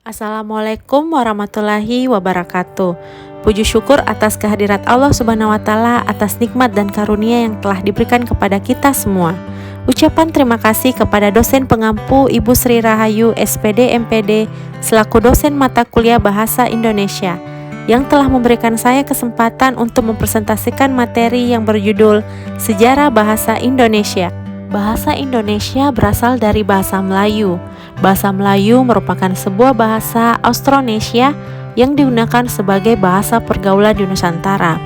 Assalamualaikum warahmatullahi wabarakatuh. Puji syukur atas kehadirat Allah Subhanahu wa Ta'ala atas nikmat dan karunia yang telah diberikan kepada kita semua. Ucapan terima kasih kepada dosen pengampu Ibu Sri Rahayu SPD MPD selaku dosen mata kuliah Bahasa Indonesia yang telah memberikan saya kesempatan untuk mempresentasikan materi yang berjudul Sejarah Bahasa Indonesia. Bahasa Indonesia berasal dari bahasa Melayu. Bahasa Melayu merupakan sebuah bahasa Austronesia yang digunakan sebagai bahasa pergaulan di Nusantara.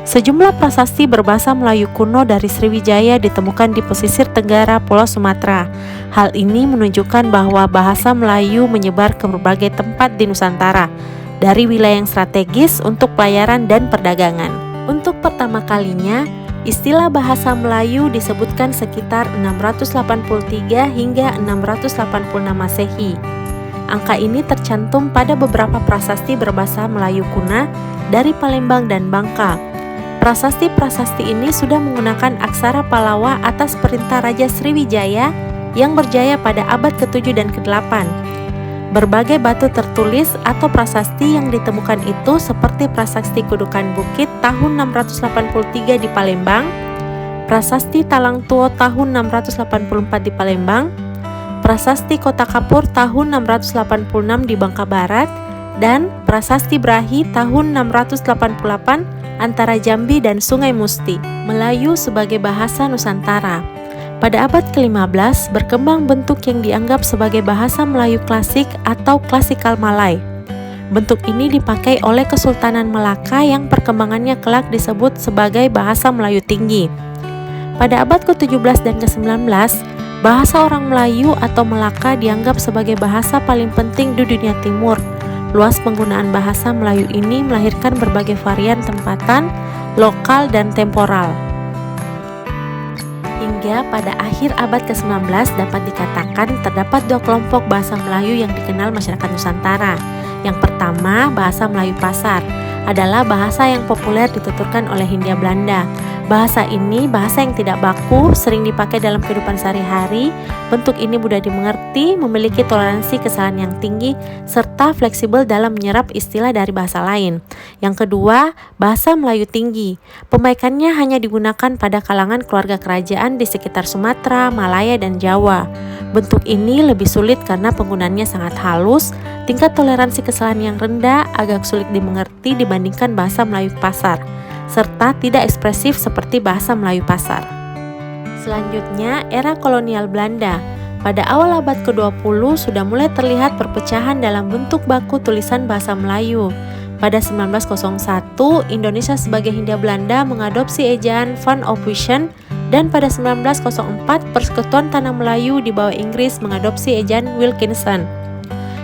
Sejumlah prasasti berbahasa Melayu kuno dari Sriwijaya ditemukan di pesisir tenggara Pulau Sumatera. Hal ini menunjukkan bahwa bahasa Melayu menyebar ke berbagai tempat di Nusantara, dari wilayah yang strategis untuk pelayaran dan perdagangan. Untuk pertama kalinya, istilah bahasa Melayu disebutkan sekitar 683 hingga 686 Masehi. Angka ini tercantum pada beberapa prasasti berbahasa Melayu kuno dari Palembang dan Bangka. Prasasti-prasasti ini sudah menggunakan aksara Pallawa atas perintah Raja Sriwijaya yang berjaya pada abad ke-7 dan ke-8. Berbagai batu tertulis atau prasasti yang ditemukan itu seperti prasasti Kudukan Bukit tahun 683 di Palembang, prasasti Talang Tuo tahun 684 di Palembang, prasasti Kota Kapur tahun 686 di Bangka Barat, dan prasasti Brahi tahun 688 antara Jambi dan Sungai Musti. Melayu sebagai bahasa Nusantara. Pada abad ke-15, berkembang bentuk yang dianggap sebagai bahasa Melayu klasik atau klasikal Malay. Bentuk ini dipakai oleh Kesultanan Melaka yang perkembangannya kelak disebut sebagai bahasa Melayu tinggi. Pada abad ke-17 dan ke-19, bahasa orang Melayu atau Melaka dianggap sebagai bahasa paling penting di dunia timur. Luas penggunaan bahasa Melayu ini melahirkan berbagai varian tempatan, lokal, dan temporal. Hingga pada akhir abad ke-19 dapat dikatakan terdapat dua kelompok bahasa Melayu yang dikenal masyarakat Nusantara. Yang pertama, bahasa Melayu Pasar adalah bahasa yang populer dituturkan oleh Hindia Belanda. Bahasa ini bahasa yang tidak baku, sering dipakai dalam kehidupan sehari-hari. Bentuk ini mudah dimengerti, memiliki toleransi kesalahan yang tinggi, serta fleksibel dalam menyerap istilah dari bahasa lain. Yang kedua, bahasa Melayu Tinggi. Pembaikannya hanya digunakan pada kalangan keluarga kerajaan di sekitar Sumatera, Malaya, dan Jawa. Bentuk ini lebih sulit karena penggunaannya sangat halus, tingkat toleransi kesalahan yang rendah, agak sulit dimengerti dibandingkan bahasa Melayu Pasar, serta tidak ekspresif seperti bahasa Melayu Pasar. Selanjutnya, era kolonial Belanda. Pada awal abad ke-20 sudah mulai terlihat perpecahan dalam bentuk baku tulisan bahasa Melayu. Pada 1901, Indonesia sebagai Hindia Belanda mengadopsi ejaan Van Ophuijsen, dan pada 1904, Persekutuan Tanah Melayu di bawah Inggris mengadopsi ejaan Wilkinson.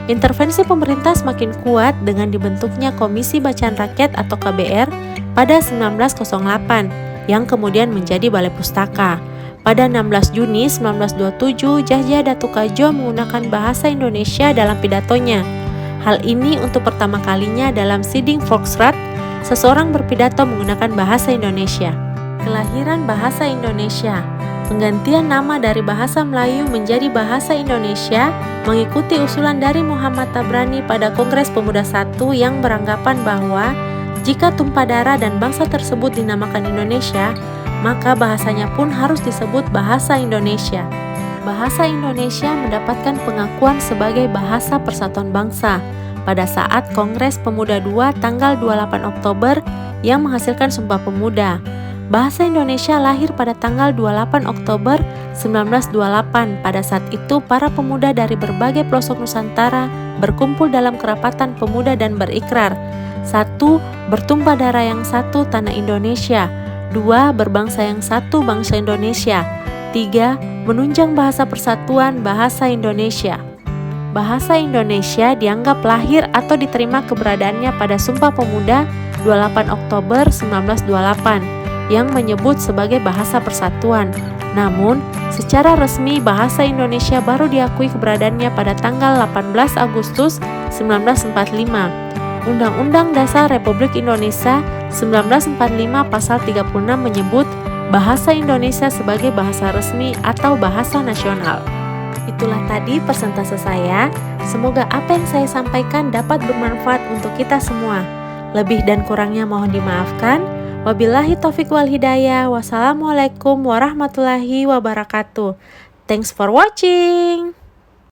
Intervensi pemerintah semakin kuat dengan dibentuknya Komisi Bacaan Rakyat atau KBR pada 1908 yang kemudian menjadi Balai Pustaka. Pada 16 Juni 1927, Tjahja Datuk-Kadjo menggunakan bahasa Indonesia dalam pidatonya. Hal ini untuk pertama kalinya dalam Siding Volksraad, seseorang berpidato menggunakan bahasa Indonesia. Kelahiran bahasa Indonesia. Penggantian nama dari bahasa Melayu menjadi bahasa Indonesia mengikuti usulan dari Muhammad Tabrani pada Kongres Pemuda I yang beranggapan bahwa jika tumpah darah dan bangsa tersebut dinamakan Indonesia, maka bahasanya pun harus disebut bahasa Indonesia. Bahasa Indonesia mendapatkan pengakuan sebagai bahasa persatuan bangsa pada saat Kongres Pemuda II tanggal 28 Oktober yang menghasilkan Sumpah Pemuda. Bahasa Indonesia lahir pada tanggal 28 Oktober 1928. Pada saat itu, para pemuda dari berbagai pelosok Nusantara berkumpul dalam kerapatan pemuda dan berikrar: 1. Bertumpah darah yang satu, tanah Indonesia. 2. Berbangsa yang satu, bangsa Indonesia. 3. Menunjang bahasa persatuan, bahasa Indonesia. Bahasa Indonesia dianggap lahir atau diterima keberadaannya pada Sumpah Pemuda 28 Oktober 1928 yang menyebut sebagai bahasa persatuan. Namun, secara resmi bahasa Indonesia baru diakui keberadaannya pada tanggal 18 Agustus 1945. Undang-Undang Dasar Republik Indonesia 1945 pasal 36 menyebut bahasa Indonesia sebagai bahasa resmi atau bahasa nasional. Itulah tadi persentase saya. Semoga apa yang saya sampaikan dapat bermanfaat untuk kita semua. Lebih dan kurangnya mohon dimaafkan. Wabillahi taufiq wal hidayah. Wassalamualaikum warahmatullahi wabarakatuh. Thanks for watching.